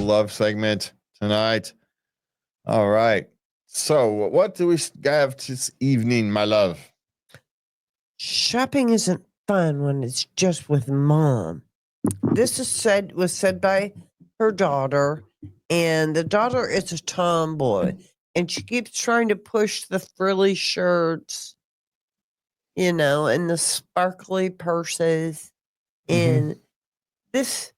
love segment tonight. All right. So, what do we have this evening, my love? Shopping isn't fun when it's just with mom. This was said by her daughter, and the daughter is a tomboy, and she keeps trying to push the frilly shirts, and the sparkly purses, and this.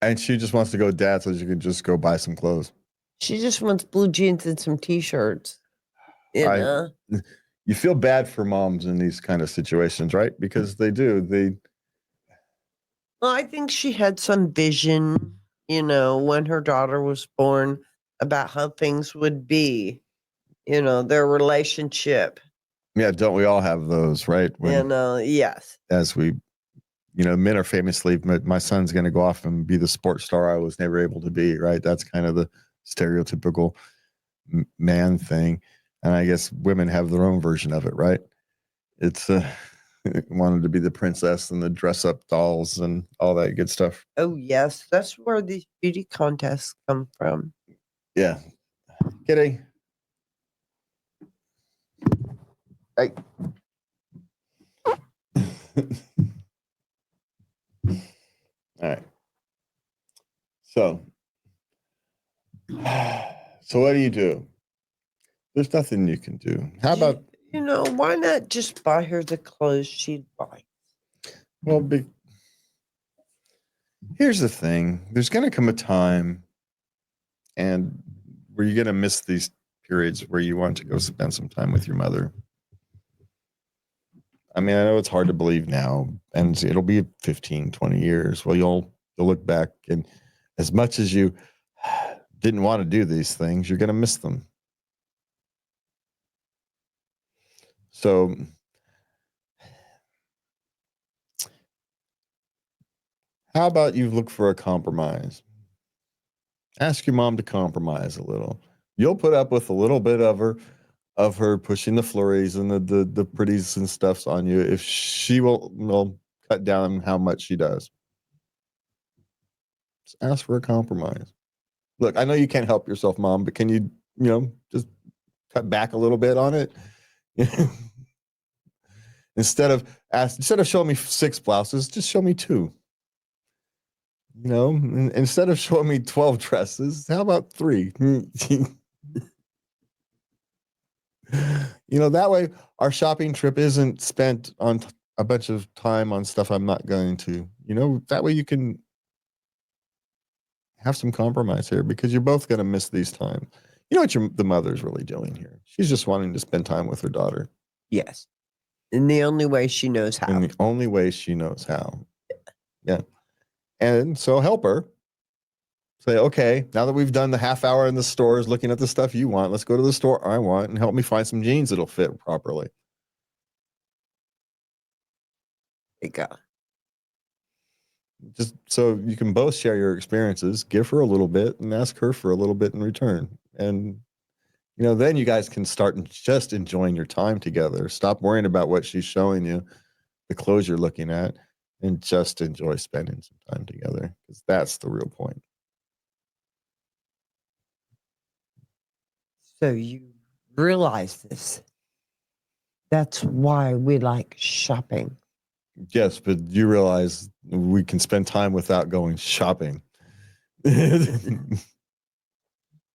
And she just wants to go dad so she can just go buy some clothes. She just wants blue jeans and some t-shirts. You feel bad for moms in these kind of situations, right? Because they do. Well, I think she had some vision, when her daughter was born about how things would be, their relationship. Yeah, don't we all have those, right? Yes. As we, men are famously, my son's going to go off and be the sports star I was never able to be, right? That's kind of the stereotypical man thing. And I guess women have their own version of it, right? It's wanted to be the princess and the dress up dolls and all that good stuff. Oh, yes. That's where these beauty contests come from. Yeah. Kitty. Hey. All right. So what do you do? There's nothing you can do. How about... why not just buy her the clothes she'd buy? Well, here's the thing. There's going to come a time and where you're going to miss these periods where you want to go spend some time with your mother. I mean, I know it's hard to believe now, and it'll be 15, 20 years. Well, you'll look back, and as much as you didn't want to do these things, you're going to miss them. So how about you look for a compromise? Ask your mom to compromise a little. You'll put up with a little bit of her pushing the flurries and the pretties and stuffs on you if she will cut down how much she does. Just ask for a compromise. Look, I know you can't help yourself, Mom, but can you, just cut back a little bit on it? Instead of showing me 6 blouses, just show me 2. Instead of showing me 12 dresses, how about 3? That way our shopping trip isn't spent on a bunch of time on stuff I'm not going to. That way you can have some compromise here because you're both going to miss these times. You know what the mother's really doing here? She's just wanting to spend time with her daughter. Yes. In the only way she knows how. In the only way she knows how. Yeah. And so help her. Say, okay, now that we've done the half hour in the stores looking at the stuff you want, let's go to the store I want and help me find some jeans that'll fit properly. There you go. Just so you can both share your experiences, give her a little bit and ask her for a little bit in return. And, then you guys can start just enjoying your time together. Stop worrying about what she's showing you, the clothes you're looking at, and just enjoy spending some time together because that's the real point. So you realize this. That's why we like shopping. Yes, but you realize we can spend time without going shopping.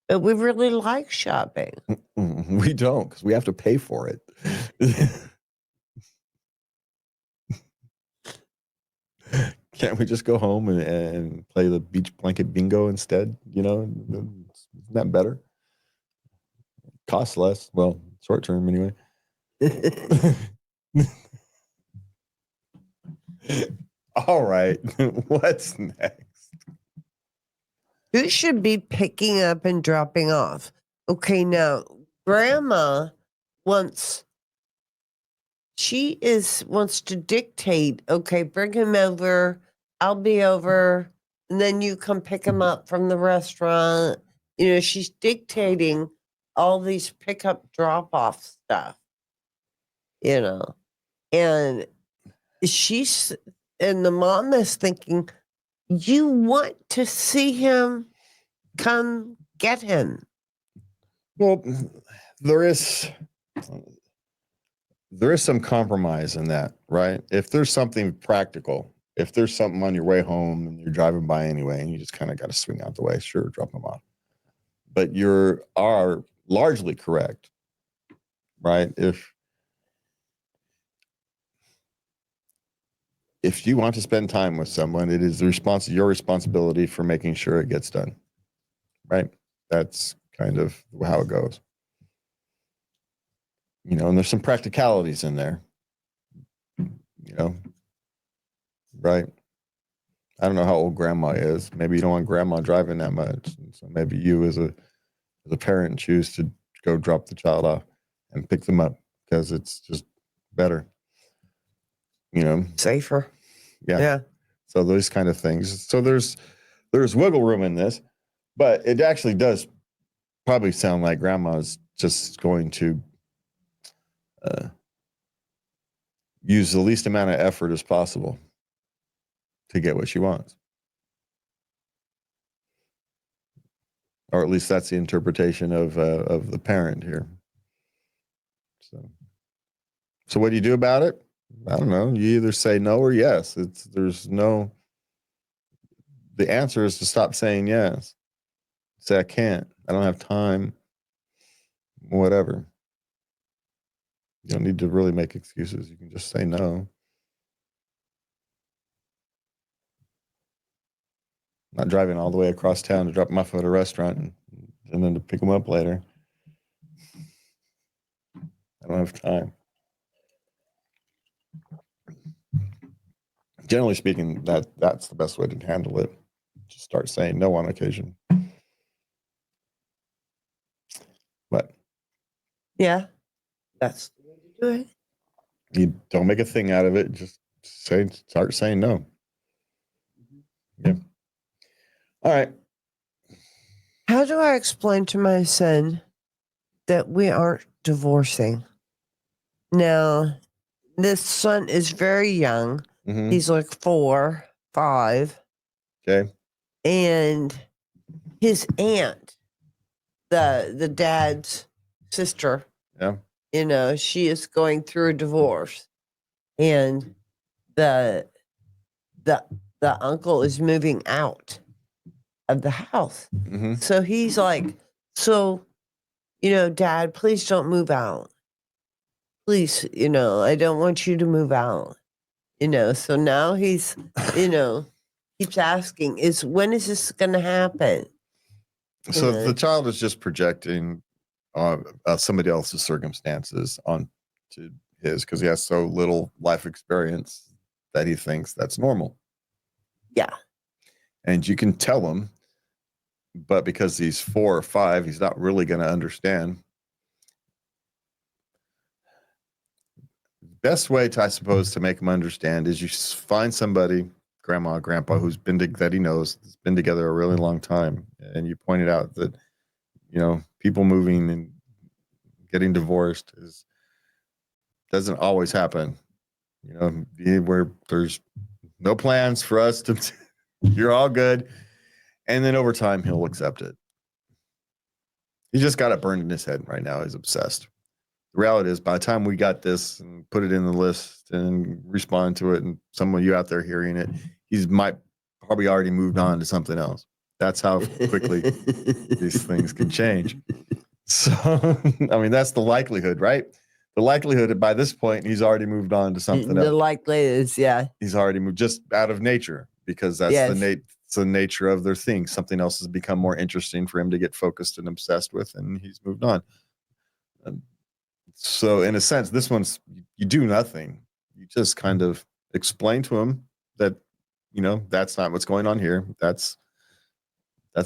But we really like shopping. We don't because we have to pay for it. Can't we just go home and play the beach blanket bingo instead? Isn't that better? Costs less. Well, short term anyway. All right. What's next? Who should be picking up and dropping off? Okay, now Grandma wants to dictate, okay, bring him over, I'll be over, and then you come pick him up from the restaurant. She's dictating all these pickup drop-off stuff. And the mom is thinking, you want to see him come get him. Well, there is some compromise in that, right? If there's something practical, if there's something on your way home and you're driving by anyway, and you just kind of got to swing out the way, sure, drop them off. But you are largely correct, right? If you want to spend time with someone, it is your responsibility for making sure it gets done, right? That's kind of how it goes. And there's some practicalities in there, right? I don't know how old grandma is. Maybe you don't want grandma driving that much. So maybe you as a parent choose to go drop the child off and pick them up because it's just better. Safer. Yeah. So those kind of things. So there's wiggle room in this, but it actually does probably sound like grandma's just going to use the least amount of effort as possible to get what she wants. Or at least that's the interpretation of the parent here. So what do you do about it? I don't know. You either say no or yes. The answer is to stop saying yes. Say, I can't. I don't have time. Whatever. You don't need to really make excuses. You can just say no. Not driving all the way across town to drop them off at a restaurant and then to pick them up later. I don't have time. Generally speaking, that's the best way to handle it. Just start saying no on occasion. But yeah, that's the way to do it. You don't make a thing out of it. Just start saying no. Yeah. All right. How do I explain to my son that we aren't divorcing? Now, this son is very young. Mm-hmm. He's like 4, 5. Okay. And his aunt, the dad's sister, yeah, she is going through a divorce. And the uncle is moving out of the house. Mm-hmm. So he's like, Dad, please don't move out. Please, I don't want you to move out. So now he's, keeps asking, when is this going to happen? So the child is just projecting somebody else's circumstances onto his because he has so little life experience that he thinks that's normal. Yeah. And you can tell him, but because he's 4 or 5, he's not really going to understand. Best way to, I suppose, to make him understand is you find somebody, grandma, grandpa, that he knows has been together a really long time, and you pointed out that people moving and getting divorced doesn't always happen. Where there's no plans for us to, you're all good, and then over time he'll accept it. He just got it burned in his head right now. He's obsessed. The reality is, by the time we got this and put it in the list and respond to it, and some of you out there hearing it, might probably already moved on to something else. That's how quickly these things can change. So, I mean, that's the likelihood, right? The likelihood by this point, he's already moved on to something else. The likelihood is, yeah. He's already moved just out of nature because that's the nature of their thing. Something else has become more interesting for him to get focused and obsessed with, and he's moved on. So in a sense, this one's, you do nothing. You just kind of explain to him that, that's not what's going on here. That's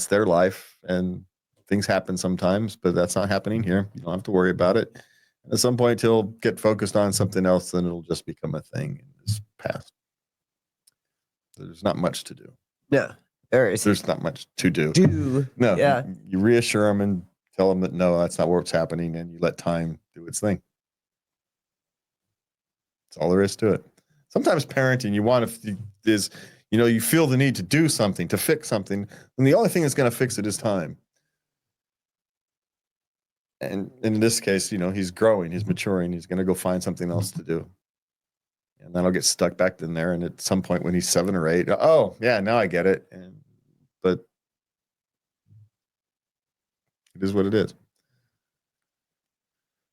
their life, and things happen sometimes, but that's not happening here. You don't have to worry about it. And at some point he'll get focused on something else, and it'll just become a thing in his past. There's not much to do. No, there's not much to do. No, yeah. You reassure him and tell him that no, that's not what's happening, and you let time do its thing. That's all there is to it. Sometimes parenting, you feel the need to do something, to fix something, and the only thing that's going to fix it is time. And in this case, he's growing, he's maturing, he's going to go find something else to do. And then I'll get stuck back in there. And at some point when he's 7 or 8, oh yeah, now I get it. But it is what it is.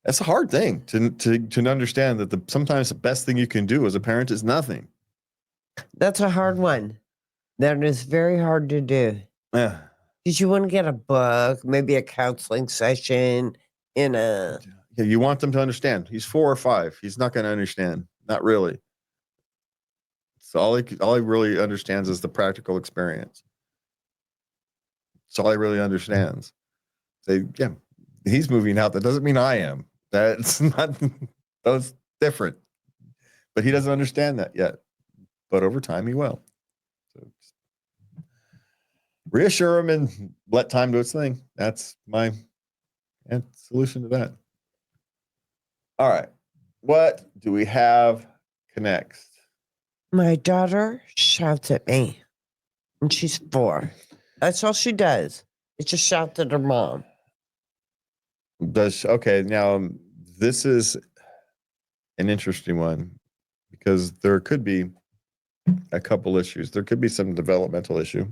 That's a hard thing to understand that sometimes the best thing you can do as a parent is nothing. That's a hard one. That is very hard to do. Yeah. Because you want to get a book, maybe a counseling session Yeah, you want them to understand. He's 4 or 5. He's not going to understand. Not really. So all he really understands is the practical experience. That's all he really understands. He's moving out. That doesn't mean I am. That's different. But he doesn't understand that yet. But over time, he will. So reassure him and let time do its thing. That's my solution to that. All right. What do we have next? My daughter shouts at me, and she's 4. That's all she does. It just shouts at her mom. Okay, now this is an interesting one because there could be a couple issues. There could be some developmental issue,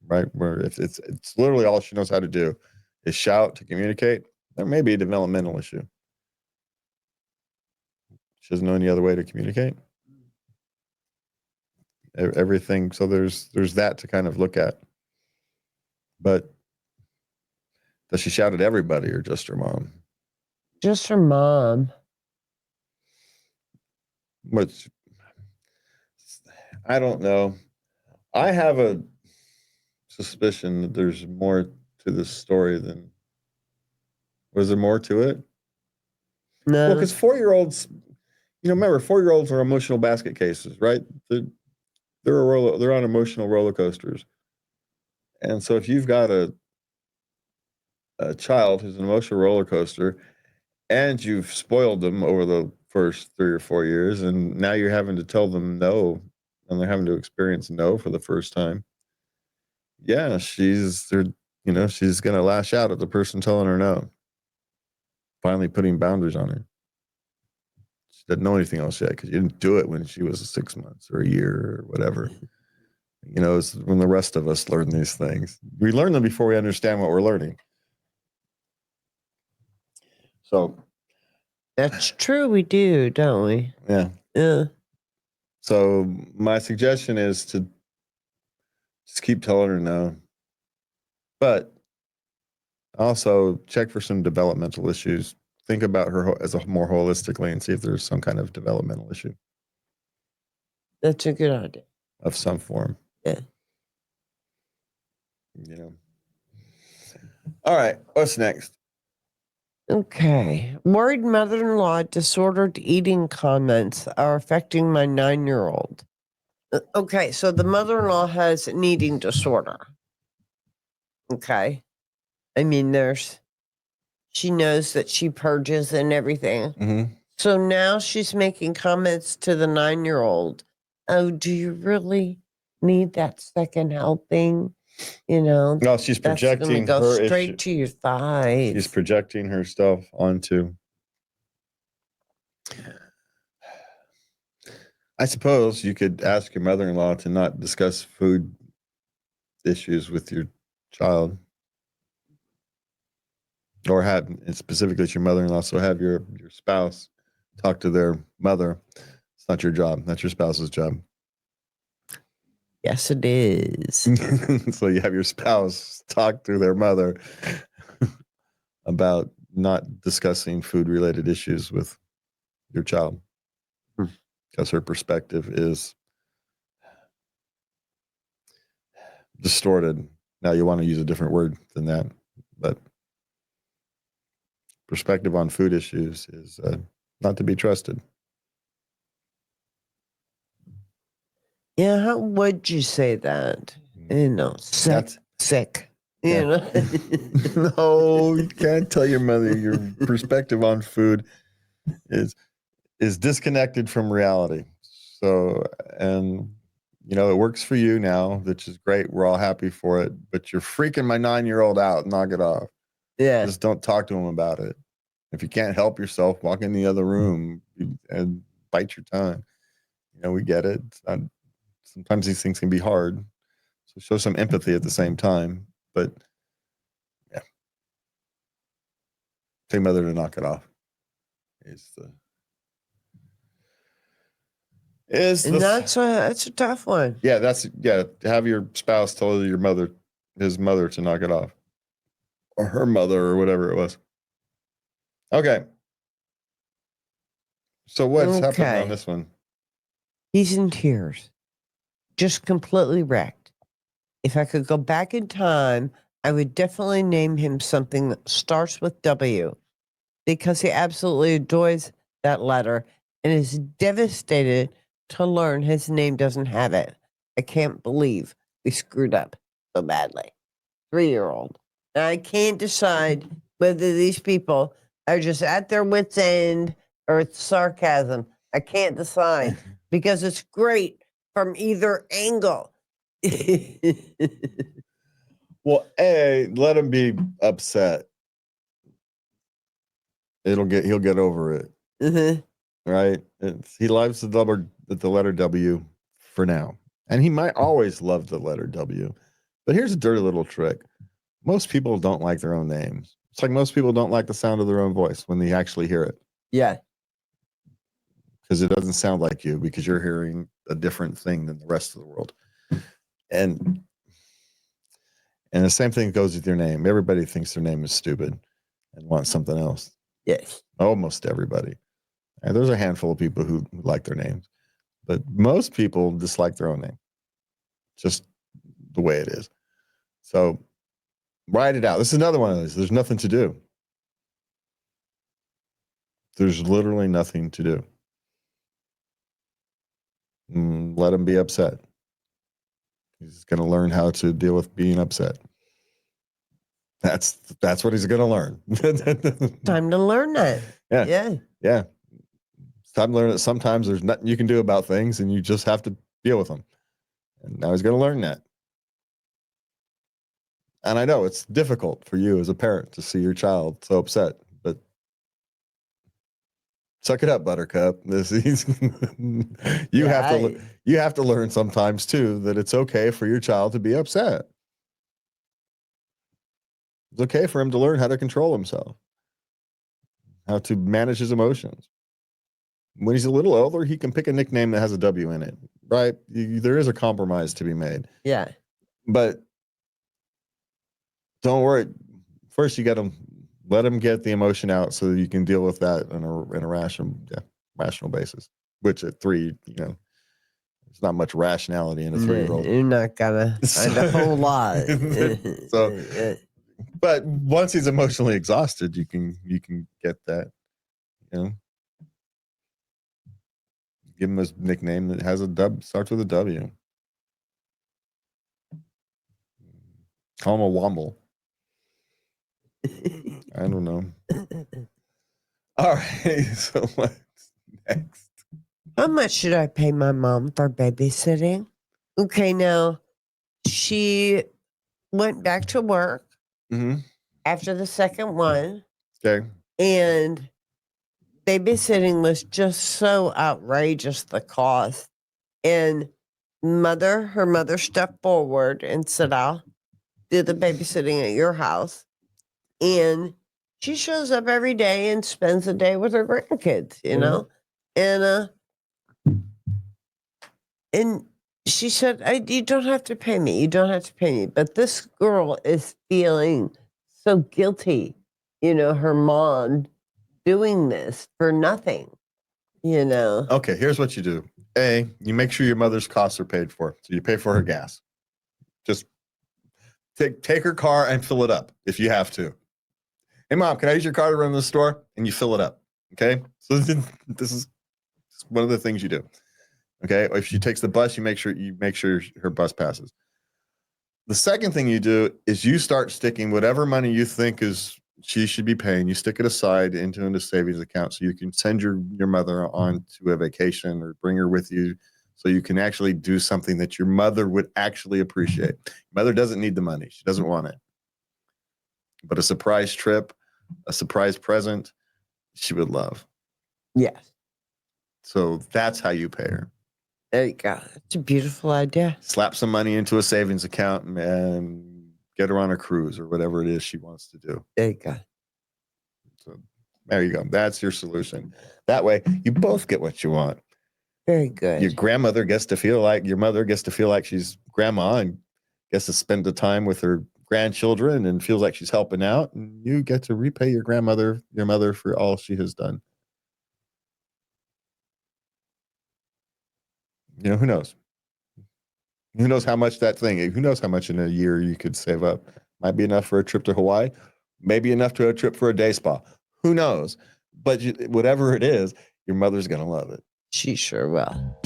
right? Where if it's literally all she knows how to do is shout to communicate, there may be a developmental issue. She doesn't know any other way to communicate. Everything. So there's that to kind of look at. But does she shout at everybody or just her mom? Just her mom. Which I don't know. I have a suspicion that there's more to this story than. Was there more to it? No. Well, because 4-year-olds, remember 4-year-olds are emotional basket cases, right? They're on emotional roller coasters, and so if you've got a child who's an emotional roller coaster, and you've spoiled them over the first 3 or 4 years, and now you're having to tell them no, and they're having to experience no for the first time. Yeah, she's going to lash out at the person telling her no. Finally putting boundaries on her. She doesn't know anything else yet because you didn't do it when she was 6 months or a year or whatever. It's when the rest of us learn these things. We learn them before we understand what we're learning. So that's true. We do, don't we? Yeah. Yeah. So my suggestion is to just keep telling her no. But also check for some developmental issues. Think about her as a more holistically and see if there's some kind of developmental issue. That's a good idea. Of some form. Yeah. All right. What's next? Okay. Worried mother-in-law disordered eating comments are affecting my 9-year-old. Okay. So the mother-in-law has an eating disorder. Okay. I mean, she knows that she purges and everything. Mm-hmm. So now she's making comments to the 9-year-old. Oh, do you really need that second helping? No, she's projecting go her straight issue. to your thighs. She's projecting her stuff onto. I suppose you could ask your mother-in-law to not discuss food issues with your child. Or have, and specifically it's your mother-in-law, so have your spouse talk to their mother. It's not your job. That's your spouse's job. Yes, it is. So you have your spouse talk to their mother about not discussing food-related issues with your child. Because her perspective is distorted. Now you want to use a different word than that, but perspective on food issues is not to be trusted. Yeah, how would you say that? Sick. Yeah. No, you can't tell your mother your perspective on food is disconnected from reality. So, and it works for you now, which is great. We're all happy for it, but you're freaking my 9-year-old out. Knock it off. Yeah. Just don't talk to him about it. If you can't help yourself, walk in the other room and bite your tongue. We get it. Sometimes these things can be hard. So show some empathy at the same time. But yeah, tell your mother to knock it off. That's a tough one. Yeah, have your spouse tell his mother to knock it off. Or her mother or whatever it was. Okay. So what's happening on this one? He's in tears. Just completely wrecked. If I could go back in time, I would definitely name him something that starts with W, because he absolutely adores that letter and is devastated to learn his name doesn't have it. I can't believe we screwed up so badly. 3-year-old. And I can't decide whether these people are just at their wits' end or it's sarcasm. I can't decide because it's great from either angle. Well, let him be upset. He'll get over it. Right? He loves the letter W for now. And he might always love the letter W. But here's a dirty little trick. Most people don't like their own names. It's like most people don't like the sound of their own voice when they actually hear it. Yeah. Because it doesn't sound like you, because you're hearing a different thing than the rest of the world. And the same thing goes with your name. Everybody thinks their name is stupid and wants something else. Yes. Almost everybody. And there's a handful of people who like their names. But most people dislike their own name. Just the way it is. So write it out. This is another one of those. There's nothing to do. There's literally nothing to do. Let him be upset. He's going to learn how to deal with being upset. That's what he's going to learn. Time to learn that. Yeah. It's time to learn that sometimes there's nothing you can do about things and you just have to deal with them. And now he's going to learn that. And I know it's difficult for you as a parent to see your child so upset, but suck it up, Buttercup. You have to learn sometimes too that it's okay for your child to be upset. It's okay for him to learn how to control himself, how to manage his emotions. When he's a little older, he can pick a nickname that has a W in it, right? There is a compromise to be made. Yeah. But don't worry. First, you got to let him get the emotion out so that you can deal with that in a rational basis, which at 3, there's not much rationality in a 3-year-old. You're not going to find a whole lot. But once he's emotionally exhausted, you can get that, give him a nickname that has starts with a W. Call him a Womble. I don't know. All right. So what's next? How much should I pay my mom for babysitting? Okay, now she went back to work after the second one. Okay. And babysitting was just so outrageous, the cost. And her mother stepped forward and said, I'll do the babysitting at your house. And she shows up every day and spends the day with her grandkids, know? And she said, you don't have to pay me. You don't have to pay me. But this girl is feeling so guilty, her mom doing this for nothing, Okay, here's what you do. You make sure your mother's costs are paid for. So you pay for her gas. Just take her car and fill it up if you have to. Hey, Mom, can I use your car to run to the store? And you fill it up. Okay? So this is one of the things you do. Okay? If she takes the bus, you make sure her bus passes. The second thing you do is you start sticking whatever money you think she should be paying, you stick it aside into a savings account so you can send your mother on to a vacation or bring her with you so you can actually do something that your mother would actually appreciate. Mother doesn't need the money. She doesn't want it. But a surprise trip, a surprise present, she would love. Yes. So that's how you pay her. There you go. It's a beautiful idea. Slap some money into a savings account and get her on a cruise or whatever it is she wants to do. There you go. So there you go. That's your solution. That way you both get what you want. Very good. Your grandmother gets to feel like your mother gets to feel like she's grandma and gets to spend the time with her grandchildren and feels like she's helping out, and you get to repay your mother for all she has done. You know, who knows? Who knows how much who knows how much in a year you could save up? Might be enough for a trip to Hawaii, maybe enough to a trip for a day spa. Who knows? But whatever it is, your mother's going to love it. She sure will.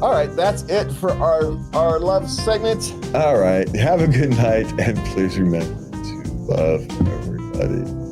All right, that's it for our love segment. All right, have a good night, and please remember to love everybody.